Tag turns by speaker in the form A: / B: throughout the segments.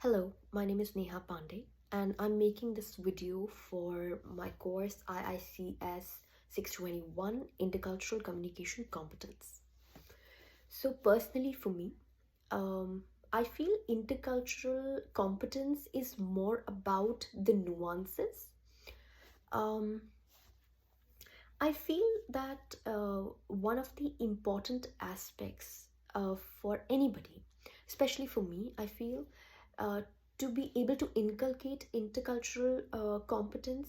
A: Hello, my name is Neha Pandey, and I'm making this video for my course IICS 621 Intercultural Communication Competence. So, personally, for me, I feel intercultural competence is more about the nuances. Um, I feel that one of the important aspects for anybody, especially for me, I feel uh, to be able to inculcate intercultural competence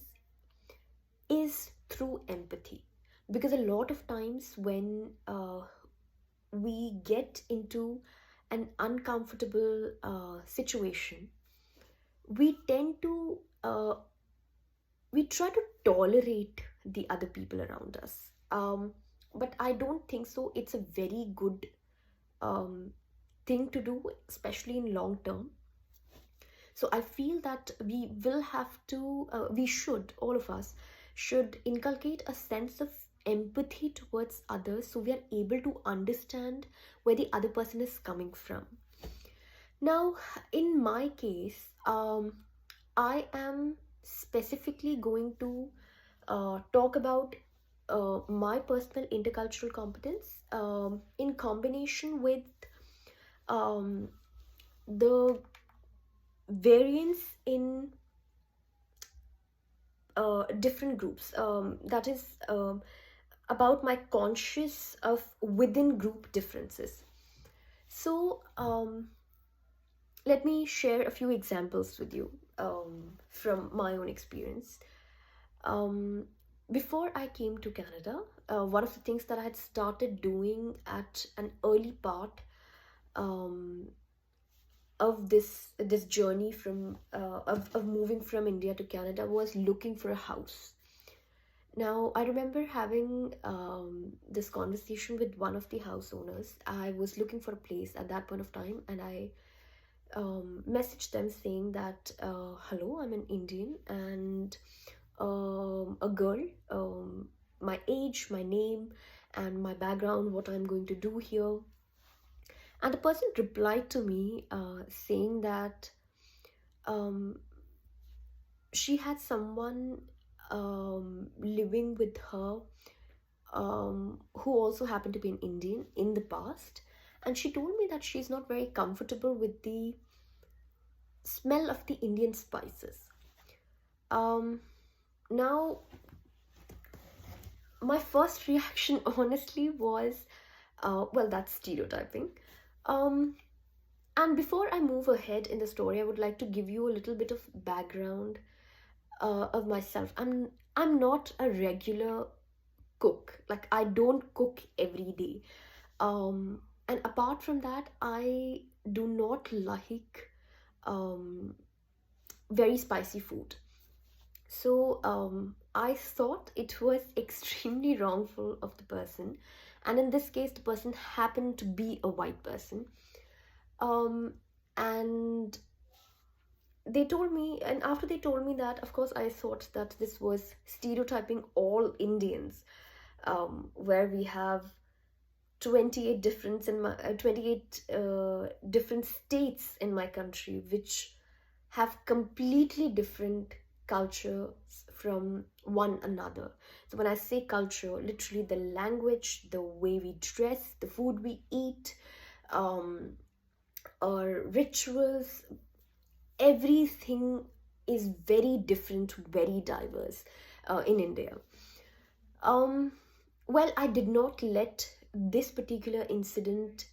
A: is through empathy. Because a lot of times when we get into an uncomfortable situation, we tend to we try to tolerate the other people around us. But I don't think so. It's a very good um, thing to do, especially in long term. So I feel that we should, all of us, should inculcate a sense of empathy towards others so we are able to understand where the other person is coming from. Now, in my case, I am specifically going to talk about my personal intercultural competence in combination with um, the variance in different groups. That is about my conscious of within group differences. So, let me share a few examples with you from my own experience. Um, Before I came to Canada, one of the things that I had started doing at an early part um, of this journey of moving from India to Canada was looking for a house. Now, I remember having this conversation with one of the house owners. I was looking for a place at that point of time, and I messaged them saying that, hello, I'm an Indian and a girl, my age, my name, and my background, what I'm going to do here. And the person replied to me saying that um, she had someone living with her who also happened to be an Indian in the past. And she told me that she's not very comfortable with the smell of the Indian spices. Um, Now, my first reaction honestly was, well, that's stereotyping. Um, and before I move ahead in the story, I would like to give you a little bit of background of myself. I'm not a regular cook. Like I don't cook every day. And apart from that, I do not like um, very spicy food. So I thought it was extremely wrongful of the person, and in this case, the person happened to be a white person. Um, and they told me, and after they told me that, of course, I thought that this was stereotyping all Indians, where we have 28 different 28 different states in my country, which have completely different cultures from one another. So when I say culture, literally the language, the way we dress, the food we eat, um, our rituals, everything is very different, very diverse in India. Um, well, I did not let this particular incident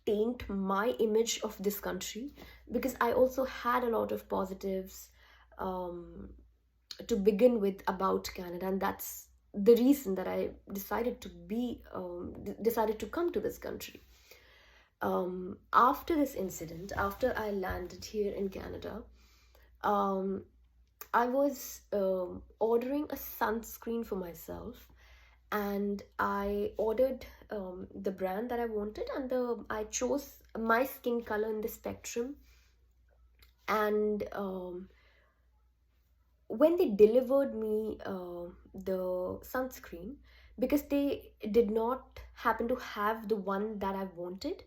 A: taint my image of this country, because I also had a lot of positives um, to begin with about Canada, and that's the reason that I decided to come to this country. After this incident, after I landed here in Canada, um, I was ordering a sunscreen for myself, and I ordered the brand that I wanted, and I chose my skin color in the spectrum. And when they delivered me the sunscreen, because they did not happen to have the one that I wanted,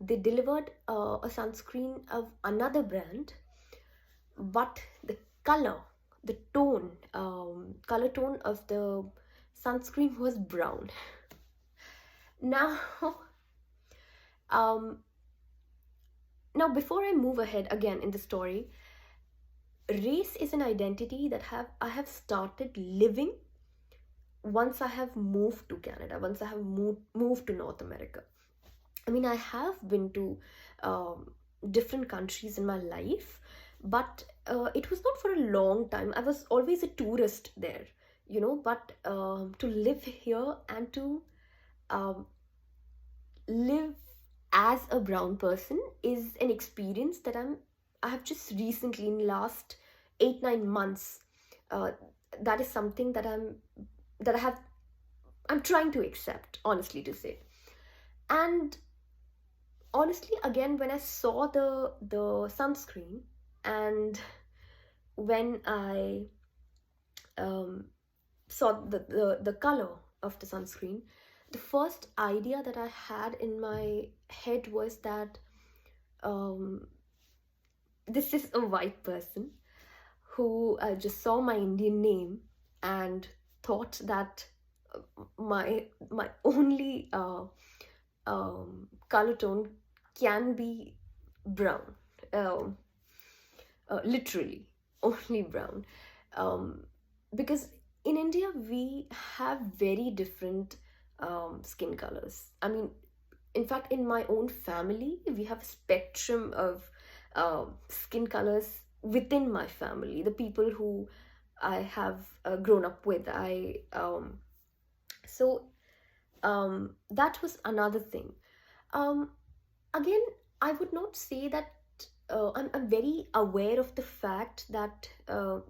A: They delivered a sunscreen of another brand, but the color, the tone, color tone of the sunscreen was brown. Now, um, now before I move ahead again in the story, race is an identity that have I have started living once I have moved to Canada, once I have moved to North America. I mean, I have been to different countries in my life, but it was not for a long time. I was always a tourist there, but to live here and to um, live as a brown person is an experience that I have just recently in last 8 9 months. Uh, that is something that I'm trying to accept, honestly to say. And honestly, again, when I saw the sunscreen, and when I um, saw the color of the sunscreen, the first idea that I had in my head was that um, this is a white person who just saw my Indian name and thought that my only color tone can be brown, um, literally only brown, um, because in India we have very different skin colors. I mean, in fact, in my own family, we have a spectrum of skin colors within my family. The people who I have grown up with, so that was another thing. Um, Again, I would not say that I'm very aware of the fact that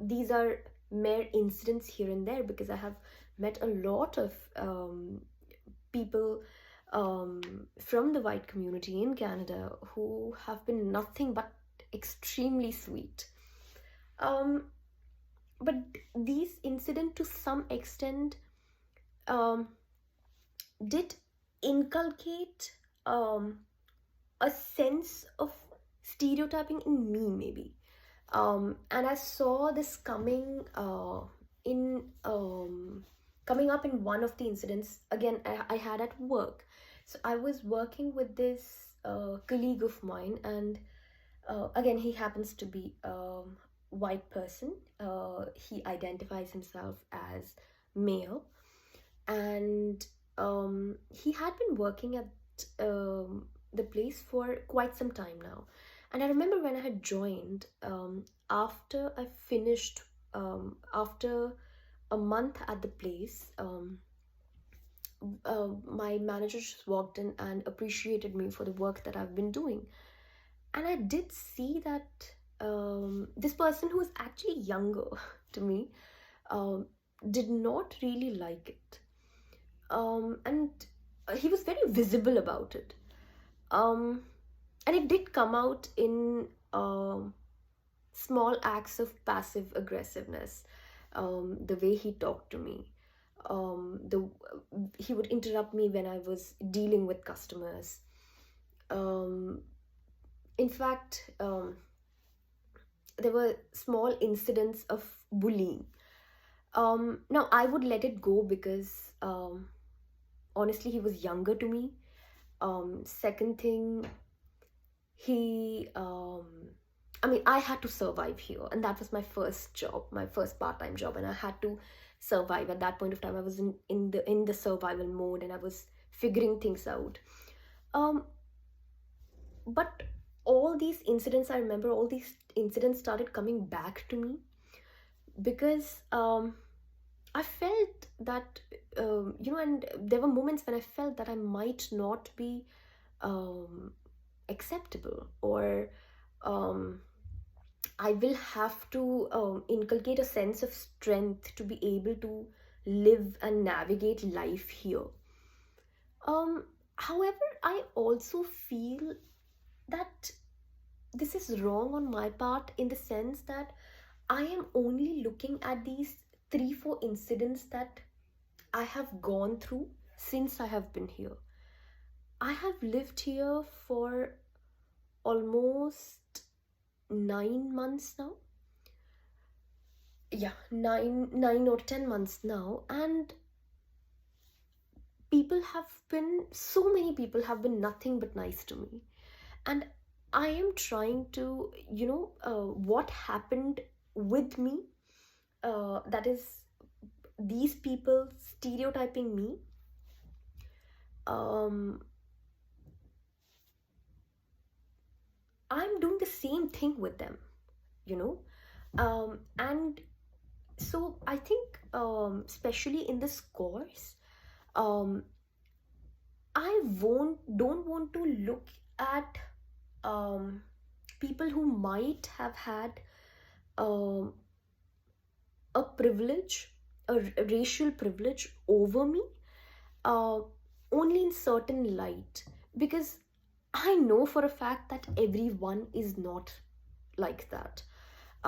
A: these are mere incidents here and there, because I have met a lot of people from the white community in Canada who have been nothing but extremely sweet. Um, but these incidents, to some extent, um, did inculcate a sense of stereotyping in me, maybe. And I saw this in coming up in one of the incidents. Again, I had at work. So I was working with this colleague of mine, and again, he happens to be a white person. He identifies himself as male, and he had been working at the place for quite some time now. And I remember when I had joined, after I finished, after a month at the place, my manager just walked in and appreciated me for the work that I've been doing. And I did see that this person, who was actually younger to me, um, did not really like it. And he was very visible about it. Um, and it did come out in small acts of passive aggressiveness. The way he talked to me, the he would interrupt me when I was dealing with customers. Um, in fact, there were small incidents of bullying. Now I would let it go because honestly, he was younger to me. Second thing, he I mean, I had to survive here, and that was my first job, my first part-time job, and I had to survive. At that point of time, I was in the survival mode, and I was figuring things out. um but all these incidents, I remember all these incidents started coming back to me, because I felt that and there were moments when I felt that I might not be um acceptable, or um I will have to inculcate a sense of strength to be able to live and navigate life here. However, I also feel that this is wrong on my part, in the sense that I am only looking at these 3 4 incidents that I have gone through since I have been here. I have lived here for almost 9 months now. Yeah, 9 or 10 months now, and so many people have been nothing but nice to me. And I am trying to, what happened with me, that is these people stereotyping me. um I'm doing the same thing with them, you know. And so I think, especially in this course, um I won't don't want to look at um people who might have had um a privilege, a racial privilege over me, uh, only in certain light, because I know for a fact that everyone is not like that.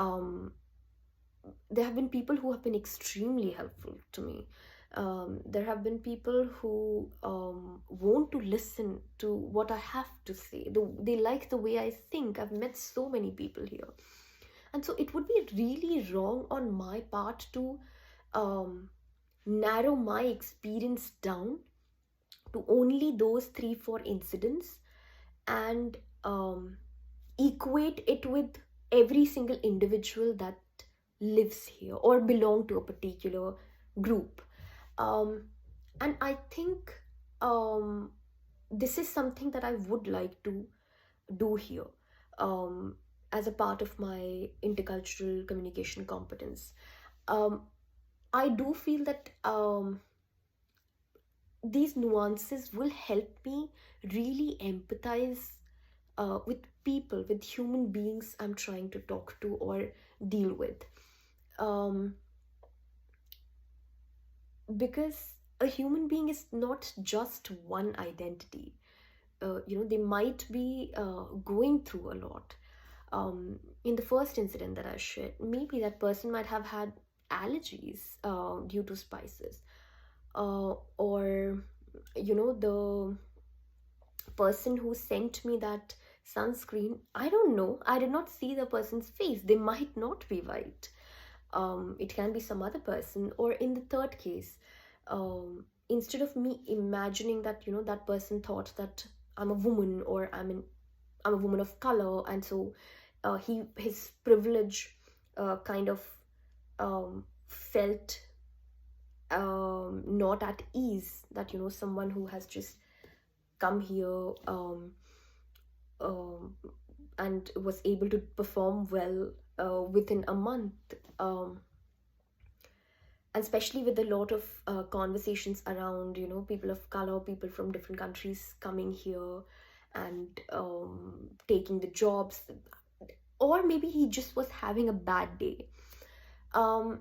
A: Um, there have been people who have been extremely helpful to me. There have been people who want to listen to what I have to say. They like the way I think. I've met so many people here. And so it would be really wrong on my part to um, narrow my experience down to only those 3 4 incidents, and equate it with every single individual that lives here or belong to a particular group. um, and I think um, this is something that I would like to do here, um, as a part of my intercultural communication competence. um, I do feel that these nuances will help me really empathize with people, with human beings I'm trying to talk to or deal with. Um, because a human being is not just one identity. They might be going through a lot. In the first incident that I shared, maybe that person might have had allergies due to spices, or the person who sent me that sunscreen, I don't know, I did not see the person's face, they might not be white. It can be some other person. Or in the third case, instead of me imagining that that person thought that I'm a woman, or I'm a woman of color, and so his privilege kind of felt not at ease, that someone who has just come here, um, and was able to perform well within a month, um, and especially with a lot of conversations around people of color, people from different countries coming here and taking the jobs, or maybe he just was having a bad day. um,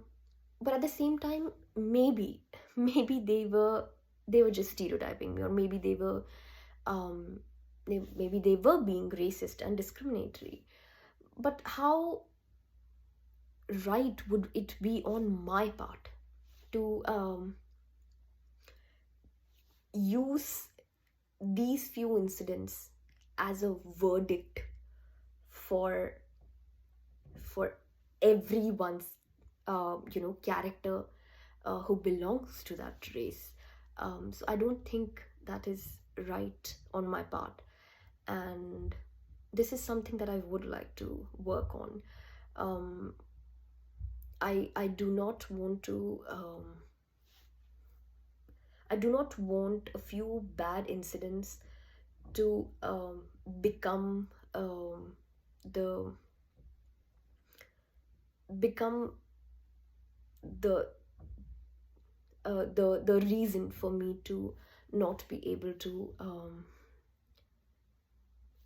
A: but at the same time, maybe maybe they were just stereotyping me, or maybe um, maybe they were being racist and discriminatory. But how right would it be on my part to use these few incidents as a verdict for for everyone's character who belongs to that race? So I don't think that is right on my part, and this is something that I would like to work on. um, I do not want to I do not want a few bad incidents to become the become the the reason for me to not be able to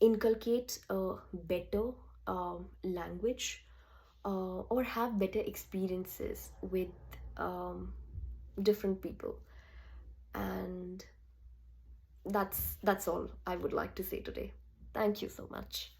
A: inculcate a better language, or have better experiences with um, different people. And that's all I would like to say today. Thank you so much.